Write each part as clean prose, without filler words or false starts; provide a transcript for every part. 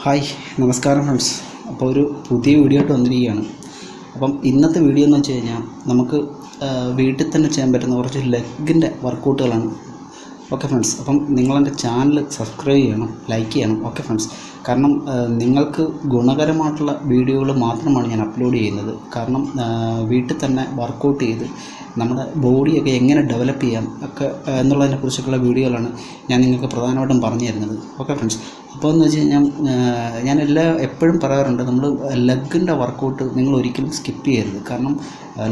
Hi നമസ്കാരം friends. അപ്പോൾ ഒരു പുതിയ വീഡിയോ ആയിട്ട് വന്നിരിക്കുകയാണ്. അപ്പം ഇന്നത്തെ വീഡിയോ എന്ന് വെച്ച് കഴിഞ്ഞാൽ നമുക്ക് വീട്ടിൽ തന്നെ ചെയ്യാൻ പറ്റുന്ന കുറച്ച് ലെഗിൻ്റെ വർക്കൗട്ടുകളാണ്. ഓക്കെ ഫ്രണ്ട്സ്, അപ്പം നിങ്ങളെൻ്റെ ചാനൽ സബ്സ്ക്രൈബ് ചെയ്യണം, ലൈക്ക് ചെയ്യണം. ഓക്കെ ഫ്രണ്ട്സ്, കാരണം നിങ്ങൾക്ക് ഗുണകരമായിട്ടുള്ള വീഡിയോകൾ മാത്രമാണ് ഞാൻ അപ്ലോഡ് ചെയ്യുന്നത്. കാരണം വീട്ടിൽ തന്നെ വർക്കൗട്ട് ചെയ്ത് നമ്മുടെ ബോഡിയൊക്കെ എങ്ങനെ ഡെവലപ്പ് ചെയ്യാം ഒക്കെ എന്നുള്ളതിനെക്കുറിച്ചൊക്കെയുള്ള വീഡിയോകളാണ് ഞാൻ നിങ്ങൾക്ക് പ്രധാനമായിട്ടും പറഞ്ഞു തരുന്നത്. ഓക്കെ ഫ്രണ്ട്സ്, അപ്പോൾ എന്ന് വെച്ച് കഴിഞ്ഞാൽ ഞാൻ എപ്പോഴും പറയാറുണ്ട്, നമ്മൾ ലെഗിൻ്റെ വർക്കൗട്ട് നിങ്ങൾ ഒരിക്കലും സ്കിപ്പ് ചെയ്യരുത്. കാരണം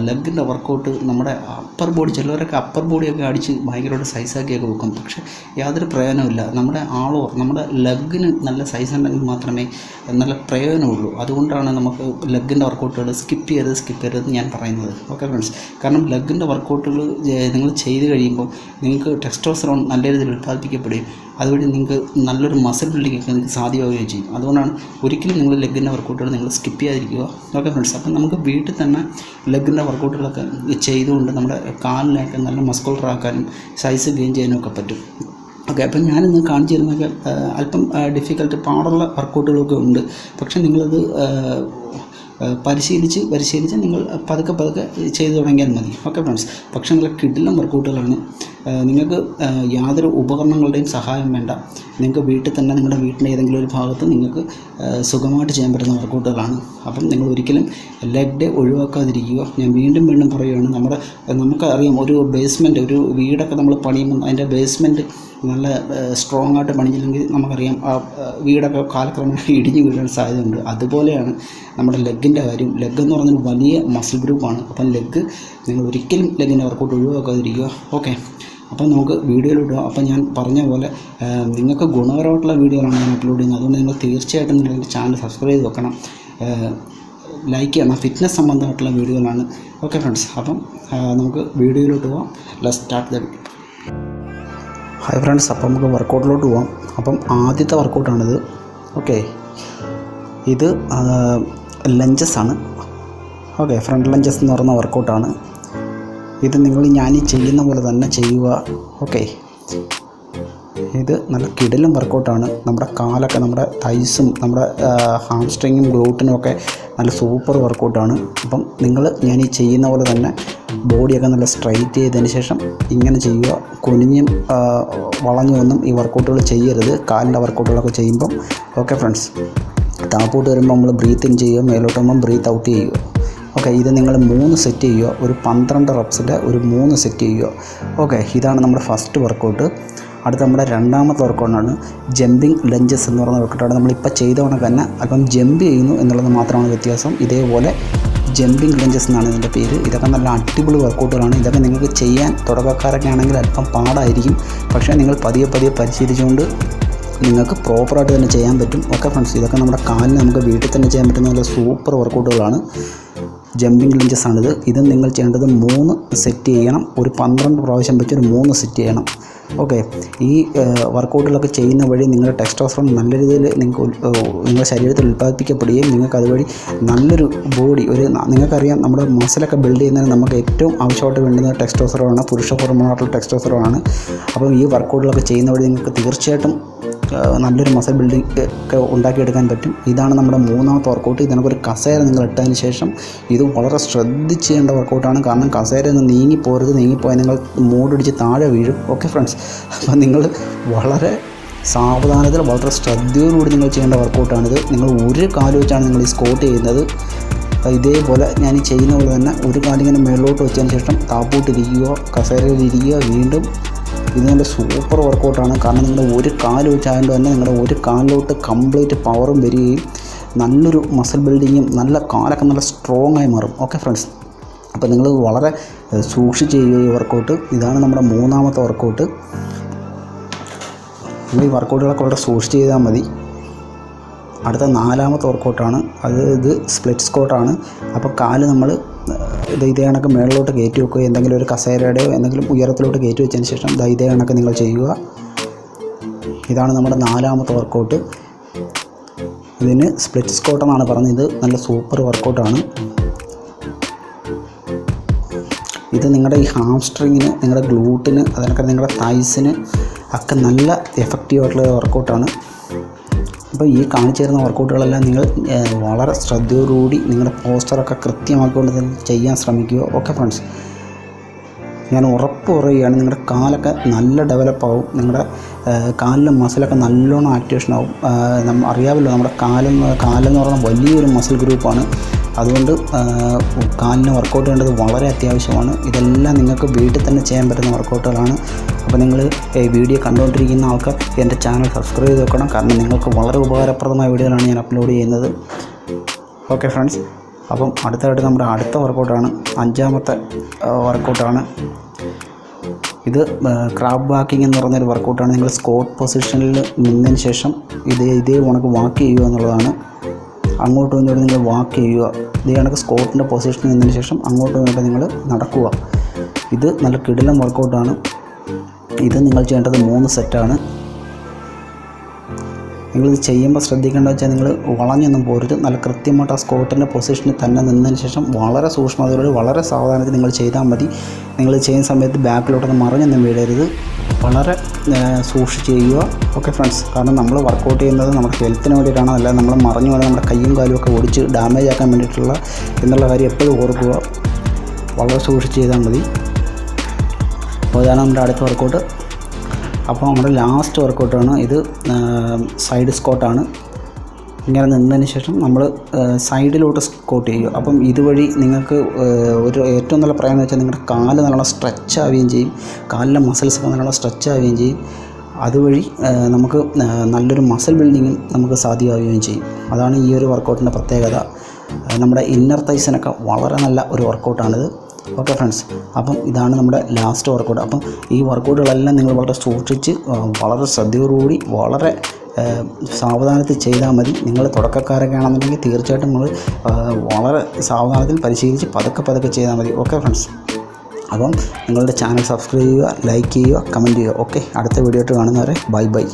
ലെഗിൻ്റെ വർക്കൗട്ട് നമ്മുടെ അപ്പർ ബോഡി, ചിലവരൊക്കെ അപ്പർ ബോഡിയൊക്കെ അടിച്ച് ഭയങ്കരമായിട്ട് സൈസാക്കിയൊക്കെ വെക്കും. പക്ഷേ യാതൊരു പ്രയോജനമില്ല. നമ്മുടെ ലെഗിന് നല്ല സൈസ് ഉണ്ടെങ്കിൽ മാത്രമേ നല്ല പ്രയോജനമുള്ളൂ. അതുകൊണ്ടാണ് നമുക്ക് ലെഗിൻ്റെ വർക്കൗട്ടുകൾ സ്കിപ്പ് ചെയ്യരുത് ഞാൻ പറയുന്നത്. ഓക്കെ ഫ്രണ്ട്സ്, കാരണം ലെഗിൻ്റെ വർക്കൗട്ടുകൾ നിങ്ങൾ ചെയ്ത് കഴിയുമ്പോൾ നിങ്ങൾക്ക് ടെസ്റ്റോസ്റ്ററോൺ നല്ല രീതിയിൽ ഉൽപ്പാദിപ്പിക്കപ്പെടുകയും അതുവഴി നിങ്ങൾക്ക് നല്ലൊരു മസിൽ ബിൽഡിംഗ് ഒക്കെ നിങ്ങൾക്ക് സാധ്യമാവുകയും ചെയ്യും. അതുകൊണ്ടാണ് ഒരിക്കലും നിങ്ങൾ ലെഗിൻ്റെ വർക്കൗട്ടുകൾ നിങ്ങൾ സ്കിപ്പ് ചെയ്യാതിരിക്കുക. ഓക്കെ ഫ്രണ്ട്സ്, അപ്പം നമുക്ക് വീട്ടിൽ തന്നെ ലെഗിൻ്റെ വർക്കൗട്ടുകളൊക്കെ ചെയ്തുകൊണ്ട് നമ്മുടെ കാലിനൊക്കെ നല്ല മസ്കുലർ ആക്കാനും സൈസ് ഗെയിൻ ചെയ്യാനും ഒക്കെ പറ്റും. ഓക്കെ, അപ്പം ഞാനിന്ന് കാണിച്ചു തരുന്നതൊക്കെ അല്പം ഡിഫിക്കൽട്ട് പാടുള്ള വർക്കൗട്ടുകളൊക്കെ ഉണ്ട്. പക്ഷേ നിങ്ങളത് പരിശീലിച്ച് നിങ്ങൾ പതുക്കെ ചെയ്തു തുടങ്ങിയാൽ മതി. ഓക്കെ ഫ്രണ്ട്സ്, പക്ഷേ നല്ല കിടിലം വർക്കൗട്ടുകളാണ്. നിങ്ങൾക്ക് യാതൊരു ഉപകരണങ്ങളുടെയും സഹായം വേണ്ട. നിങ്ങൾക്ക് വീട്ടിൽ തന്നെ നിങ്ങളുടെ വീട്ടിൻ്റെ ഏതെങ്കിലും ഒരു ഭാഗത്ത് നിങ്ങൾക്ക് സുഖമായിട്ട് ചെയ്യാൻ പറ്റുന്ന വർക്കൗട്ടുകളാണ്. അപ്പം നിങ്ങൾ ഒരിക്കലും ലെഗ് ഡേ ഒഴിവാക്കാതിരിക്കുക. ഞാൻ വീണ്ടും പറയുകയാണ്, നമുക്കറിയാം ഒരു ബേസ്മെൻറ്റ്, ഒരു വീടൊക്കെ നമ്മൾ പണിയുമ്പോൾ അതിൻ്റെ ബേസ്മെൻറ്റ് നല്ല സ്ട്രോങ് ആയിട്ട് പണിഞ്ഞില്ലെങ്കിൽ നമുക്കറിയാം ആ വീടൊക്കെ കാലക്രമേണ ഇടിഞ്ഞു വീഴാൻ സാധ്യതയുണ്ട്. അതുപോലെയാണ് നമ്മുടെ ലെഗിൻ്റെ കാര്യം. ലെഗ് എന്ന് പറഞ്ഞൊരു വലിയ മസിൽ ഗ്രൂപ്പാണ്. അപ്പം നിങ്ങൾ ഒരിക്കലും ലെഗിൻ്റെ വർക്കൗട്ട് ഒഴിവാക്കാതിരിക്കുക. ഓക്കെ, അപ്പം നമുക്ക് വീഡിയോയിലിടുക. അപ്പം ഞാൻ പറഞ്ഞ പോലെ നിങ്ങൾക്ക് ഗുണകരമായിട്ടുള്ള വീഡിയോകളാണ് ഞാൻ അപ്ലോഡ് ചെയ്യുന്നത്. അതുകൊണ്ട് നിങ്ങൾ തീർച്ചയായിട്ടും നിങ്ങൾ എൻ്റെ ചാനൽ സബ്സ്ക്രൈബ് ചെയ്ത് വെക്കണം, ലൈക്ക് ചെയ്യണം. ഫിറ്റ്നസ് സംബന്ധമായിട്ടുള്ള വീഡിയോകളാണ്. ഓക്കെ ഫ്രണ്ട്സ്, അപ്പം നമുക്ക് വീഡിയോയിലോട്ട് പോകാം. Let's start the video. Hi friends, അപ്പം നമുക്ക് വർക്കൗട്ടിലോട്ട് പോകാം. അപ്പം ആദ്യത്തെ വർക്കൗട്ടാണിത്. ഓക്കെ, ഇത് ലഞ്ചസ് ആണ്. ഓക്കെ, ഫ്രണ്ട് ലഞ്ചസ് എന്ന് പറയുന്ന വർക്കൗട്ടാണ്. ഇത് ഞാൻ ഈ ചെയ്യുന്ന പോലെ തന്നെ ചെയ്യുക. ഓക്കെ, ഇത് നല്ല കിടിലം വർക്കൗട്ടാണ്. നമ്മുടെ കാലൊക്കെ, നമ്മുടെ തൈസും നമ്മുടെ ഹാംസ്ട്രിങ്ങും ഗ്ലൂട്ടിനും ഒക്കെ നല്ല സൂപ്പർ വർക്കൗട്ടാണ്. അപ്പം ഞാൻ ഈ ചെയ്യുന്ന പോലെ തന്നെ ബോഡിയൊക്കെ നല്ല സ്ട്രൈറ്റ് ചെയ്തതിന് ശേഷം ഇങ്ങനെ ചെയ്യുക. കുനിഞ്ഞും വളഞ്ഞൊന്നും ഈ വർക്കൗട്ടുകൾ ചെയ്യരുത്, കാലിൻ്റെ വർക്കൗട്ടുകളൊക്കെ ചെയ്യുമ്പം. ഓക്കെ ഫ്രണ്ട്സ്, താപ്പോട്ട് വരുമ്പോൾ നമ്മൾ ബ്രീത്ത് ഇൻ ചെയ്യുക, മേലോട്ട് വരുമ്പം ബ്രീത്ത് ഔട്ട് ചെയ്യുക. ഓക്കെ, ഇത് നിങ്ങൾ 3 സെറ്റ് ചെയ്യുക. ഒരു 12 റെപ്സിൻ്റെ ഒരു 3 സെറ്റ് ചെയ്യുക. ഓക്കെ, ഇതാണ് നമ്മുടെ ഫസ്റ്റ് വർക്കൗട്ട്. അടുത്ത നമ്മുടെ രണ്ടാമത്തെ വർക്കൗട്ടാണ് ജമ്പിങ് ലഞ്ചസ് എന്ന് പറയുന്ന വർക്കൗട്ടാണ്. നമ്മളിപ്പോൾ ചെയ്ത കണക്ക് തന്നെ അല്പം ജമ്പ് ചെയ്യുന്നു എന്നുള്ളത് മാത്രമാണ് വ്യത്യാസം. ഇതേപോലെ ജമ്പിങ് ലഞ്ചസ് എന്നാണ് ഇതിൻ്റെ പേര്. ഇതൊക്കെ നല്ല അടിപൊളി വർക്കൗട്ടുകളാണ്. ഇതൊക്കെ നിങ്ങൾക്ക് ചെയ്യാൻ തുടക്കക്കാരൊക്കെ ആണെങ്കിൽ അല്പം പാടായിരിക്കും. പക്ഷേ നിങ്ങൾ പതിയെ പരിശീലിച്ചുകൊണ്ട് നിങ്ങൾക്ക് പ്രോപ്പറായിട്ട് തന്നെ ചെയ്യാൻ പറ്റും. ഓക്കെ ഫ്രണ്ട്സ്, ഇതൊക്കെ നമ്മുടെ കാലിന് നമുക്ക് വീട്ടിൽ തന്നെ ചെയ്യാൻ പറ്റുന്ന നല്ല സൂപ്പർ വർക്കൗട്ടുകളാണ്. ജമ്പിങ് ലഞ്ചസ് ആണിത്. ഇത് നിങ്ങൾ ചെയ്യേണ്ടത് 3 സെറ്റ് ചെയ്യണം. ഒരു 12 പ്രാവശ്യം വെച്ച് ഒരു 3 സെറ്റ് ചെയ്യണം. ഓക്കെ, ഈ വർക്കൗട്ടുകളൊക്കെ ചെയ്യുന്ന വഴി നിങ്ങളുടെ ടെസ്റ്റോസ്റ്ററോൺ നല്ല രീതിയിൽ നിങ്ങളുടെ ശരീരത്തിൽ ഉൽപ്പാദിപ്പിക്കപ്പെടുകയും നിങ്ങൾക്ക് അതുവഴി നല്ലൊരു ബോഡി, നിങ്ങൾക്കറിയാം നമ്മുടെ മസിലൊക്കെ ബിൽഡ് ചെയ്യുന്നതിന് നമുക്ക് ഏറ്റവും ആവശ്യമായിട്ട് വേണ്ടുന്നത് ടെസ്റ്റോസ്റ്ററോണാണ്, പുരുഷ ഹോർമോണായിട്ടുള്ള ടെസ്റ്റോസ്റ്ററോണാണ്. അപ്പം ഈ വർക്കൗട്ടുകളൊക്കെ ചെയ്യുന്ന വഴി നിങ്ങൾക്ക് തീർച്ചയായിട്ടും നല്ലൊരു മസിൽ ബിൽഡിംഗ് ഒക്കെ ഉണ്ടാക്കിയെടുക്കാൻ പറ്റും. ഇതാണ് നമ്മുടെ 3ാമത്തെ വർക്കൗട്ട്. ഇതിനൊക്കെ ഒരു കസേര നിങ്ങൾ ഇട്ടതിന് ശേഷം ഇത് വളരെ ശ്രദ്ധിച്ച് ചെയ്യേണ്ട വർക്കൗട്ടാണ്. കാരണം കസേരയൊന്നും നീങ്ങിപ്പോയാൽ നിങ്ങൾ മൂടിടിച്ച് താഴെ വീഴും. ഓക്കെ ഫ്രണ്ട്സ്, അപ്പോൾ നിങ്ങൾ വളരെ സാവധാനത്തിൽ വളരെ ശ്രദ്ധയോടുകൂടി നിങ്ങൾ ചെയ്യേണ്ട വർക്കൗട്ടാണിത്. നിങ്ങൾ ഒരു കാല് വെച്ചാണ് നിങ്ങൾ ഈ സ്ക്വാട്ട് ചെയ്യുന്നത്. ഇതേപോലെ ഞാൻ ഈ ചെയ്യുന്ന പോലെ തന്നെ ഒരു കാലിങ്ങനെ മേളിലോട്ട് വെച്ചതിന് ശേഷം താപ്പോട്ടിരിക്കുക, കസേരയിലിരിക്കുക. വീണ്ടും ഇത് നല്ല സൂപ്പർ വർക്കൗട്ടാണ്. കാരണം നിങ്ങൾ ഒരു കാല് വെച്ചായതുകൊണ്ട് തന്നെ നിങ്ങളുടെ ഒരു കാലിലോട്ട് കംപ്ലീറ്റ് പവറും വരികയും നല്ലൊരു മസിൽ ബിൽഡിങ്ങും നല്ല കാലൊക്കെ നല്ല സ്ട്രോങ് ആയി മാറും. ഓക്കെ ഫ്രണ്ട്സ്, അപ്പോൾ നിങ്ങൾ വളരെ സൂക്ഷിച്ച് ചെയ്യുക ഈ വർക്കൗട്ട്. ഇതാണ് നമ്മുടെ 3ാമത്തെ വർക്കൗട്ട്. നമ്മൾ ഈ വർക്കൗട്ടുകളൊക്കെ വളരെ സൂക്ഷിച്ച് ചെയ്താൽ മതി. അടുത്ത 4ാമത്തെ വർക്കൗട്ടാണ്. ഇത് സ്പ്ലിറ്റ് സ്ക്വാട്ടാണ്. അപ്പോൾ കാല് നമ്മൾ ഇതേ കണക്ക് മേളിലോട്ട് കയറ്റി വെക്കുക. എന്തെങ്കിലും ഒരു കസേരയുടെയോ എന്തെങ്കിലും ഉയരത്തിലോട്ട് കയറ്റി വെച്ചതിന് ശേഷം ഇതേ കണക്ക് നിങ്ങൾ ചെയ്യുക. ഇതാണ് നമ്മുടെ 4ാമത്തെ വർക്കൗട്ട്. ഇതിന് സ്പ്ലിറ്റ് സ്ക്വാട്ട് എന്നാണ് പറഞ്ഞത്. ഇത് നല്ല സൂപ്പർ വർക്കൗട്ടാണ്. ഇത് നിങ്ങളുടെ ഈ ഹാംസ്ട്രിങ്ങിന്, നിങ്ങളുടെ ഗ്ലൂട്ടിന്, അതിനൊക്കെ നിങ്ങളുടെ തൈസിന് ഒക്കെ നല്ല എഫക്റ്റീവായിട്ടുള്ള വർക്കൗട്ടാണ്. അപ്പോൾ ഈ കാണിച്ചു തരുന്ന വർക്കൗട്ടുകളെല്ലാം നിങ്ങൾ വളരെ ശ്രദ്ധയോടുകൂടി നിങ്ങളുടെ പോസ്റ്ററൊക്കെ കൃത്യമാക്കിക്കൊണ്ട് തന്നെ ചെയ്യാൻ ശ്രമിക്കുക. ഓക്കെ ഫ്രണ്ട്സ്, ഞാൻ ഉറപ്പ് പറയുകയാണ്, നിങ്ങളുടെ കാലൊക്കെ നല്ല ഡെവലപ്പാവും, നിങ്ങളുടെ കാലിലെ മസിലൊക്കെ നല്ലോണം ആക്ടിവേഷൻ ആവും. അറിയാമല്ലോ, നമ്മുടെ കാലെന്ന് പറഞ്ഞാൽ വലിയൊരു മസിൽ ഗ്രൂപ്പാണ്. അതുകൊണ്ട് കാലിന് വർക്കൗട്ട് ചെയ്യേണ്ടത് വളരെ അത്യാവശ്യമാണ്. ഇതെല്ലാം നിങ്ങൾക്ക് വീട്ടിൽ തന്നെ ചെയ്യാൻ പറ്റുന്ന വർക്കൗട്ടുകളാണ്. അപ്പോൾ നിങ്ങൾ വീഡിയോ കണ്ടുകൊണ്ടിരിക്കുന്ന ആൾക്കാർ എൻ്റെ ചാനൽ സബ്സ്ക്രൈബ് ചെയ്ത് വെക്കണം, കാരണം നിങ്ങൾക്ക് വളരെ ഉപകാരപ്രദമായ വീഡിയോകളാണ് ഞാൻ അപ്ലോഡ് ചെയ്യുന്നത്. ഓക്കെ ഫ്രണ്ട്സ്, അപ്പം അടുത്തായിട്ട് നമ്മുടെ അടുത്ത വർക്കൗട്ടാണ്, 5ാമത്തെ വർക്കൗട്ടാണ്. ഇത് ക്രാബ് വാക്കിംഗ് എന്ന് പറഞ്ഞൊരു വർക്കൗട്ടാണ്. നിങ്ങൾ സ്ക്വാട്ട് പൊസിഷനിൽ നിന്നതിന് ശേഷം ഇതേ കണക്ക് വാക്ക് ചെയ്യുക എന്നുള്ളതാണ്. അങ്ങോട്ടും ഇങ്ങോട്ടും നിങ്ങൾ വാക്ക് ചെയ്യുക. ഇതേ കണക്ക് സ്ക്വാട്ടിൻ്റെ പൊസിഷനിൽ നിന്നതിന് ശേഷം അങ്ങോട്ടും ഇങ്ങോട്ടും നിങ്ങൾ നടക്കുക. ഇത് നല്ല കിടിലം വർക്കൗട്ടാണ്. ഇത് നിങ്ങൾ ചെയ്യേണ്ടത് 3 സെറ്റാണ്. നിങ്ങളിത് ചെയ്യുമ്പോൾ ശ്രദ്ധിക്കേണ്ടത് വെച്ചാൽ നിങ്ങൾ വളഞ്ഞൊന്നും പോരുത്. നല്ല കൃത്യമായിട്ട് ആ സ്ക്വാട്ടിൻ്റെ പൊസിഷനിൽ തന്നെ നിന്നതിന് ശേഷം വളരെ സൂക്ഷ്മതയോടെ വളരെ സാവധാനത്തിൽ നിങ്ങൾ ചെയ്താൽ മതി. നിങ്ങൾ ചെയ്യുന്ന സമയത്ത് ബാക്കിലോട്ടൊന്നും മറിഞ്ഞൊന്നും വീഴരുത്. വളരെ സൂക്ഷിച്ച് ചെയ്യുക. ഓക്കെ ഫ്രണ്ട്സ്, കാരണം നമ്മൾ വർക്കൗട്ട് ചെയ്യുന്നത് നമ്മുടെ ഹെൽത്തിന് വേണ്ടിയിട്ടാണ്, അല്ലാതെ നമ്മൾ മറിഞ്ഞു വേണം നമ്മുടെ കൈയും കാലും ഒക്കെ ഒടിച്ച് ഡാമേജ് ആക്കാൻ വേണ്ടിയിട്ടുള്ള എന്നുള്ള കാര്യം എപ്പോഴും ഓർക്കുക. വളരെ സൂക്ഷിച്ച് ചെയ്താൽ മതി. അപ്പോൾ ഇതാണ് നമ്മുടെ അടുത്ത വർക്കൗട്ട്. അപ്പോൾ നമ്മുടെ ലാസ്റ്റ് വർക്കൗട്ടാണ് ഇത്. സൈഡ് സ്ക്വാട്ടാണ്. ഇങ്ങനെ നിന്നതിന് ശേഷം നമ്മൾ സൈഡിലോട്ട് സ്ക്വാട്ട് ചെയ്യുക. അപ്പം ഇതുവഴി നിങ്ങൾക്ക് ഒരു ഏറ്റവും നല്ല പ്രയോജനം വെച്ചാൽ നിങ്ങളുടെ കാല് നല്ലോണം സ്ട്രെച്ച് ആവുകയും ചെയ്യും, കാലിലെ മസിൽസൊക്കെ നല്ലോണം സ്ട്രെച്ച് ആവുകയും ചെയ്യും. അതുവഴി നമുക്ക് നല്ലൊരു മസിൽ ബിൽഡിങ്ങും നമുക്ക് സാധ്യമാവുകയും ചെയ്യും. അതാണ് ഈ ഒരു വർക്കൗട്ടിൻ്റെ പ്രത്യേകത. നമ്മുടെ ഇന്നർ തൈസിനൊക്കെ വളരെ നല്ല ഒരു വർക്കൗട്ടാണിത്. ഓക്കെ ഫ്രണ്ട്സ്, അപ്പം ഇതാണ് നമ്മുടെ ലാസ്റ്റ് വർക്കൗട്ട്. അപ്പം ഈ വർക്കൗട്ടുകളെല്ലാം നിങ്ങൾ വളരെ സൂക്ഷിച്ച് വളരെ ശ്രദ്ധയോടുകൂടി വളരെ സാവധാനത്തിൽ ചെയ്താൽ മതി. നിങ്ങൾ തുടക്കക്കാരൊക്കെ ആണെന്നുണ്ടെങ്കിൽ തീർച്ചയായിട്ടും നിങ്ങൾ വളരെ സാവധാനത്തിൽ പരിശീലിച്ച് പതുക്കെ ചെയ്താൽ മതി. ഓക്കെ ഫ്രണ്ട്സ്, അപ്പം നിങ്ങളുടെ ചാനൽ സബ്സ്ക്രൈബ് ചെയ്യുക, ലൈക്ക് ചെയ്യുക, കമൻറ്റ് ചെയ്യുക. ഓക്കെ, അടുത്ത വീഡിയോ ആയിട്ട് കാണുന്നവരെ ബൈ.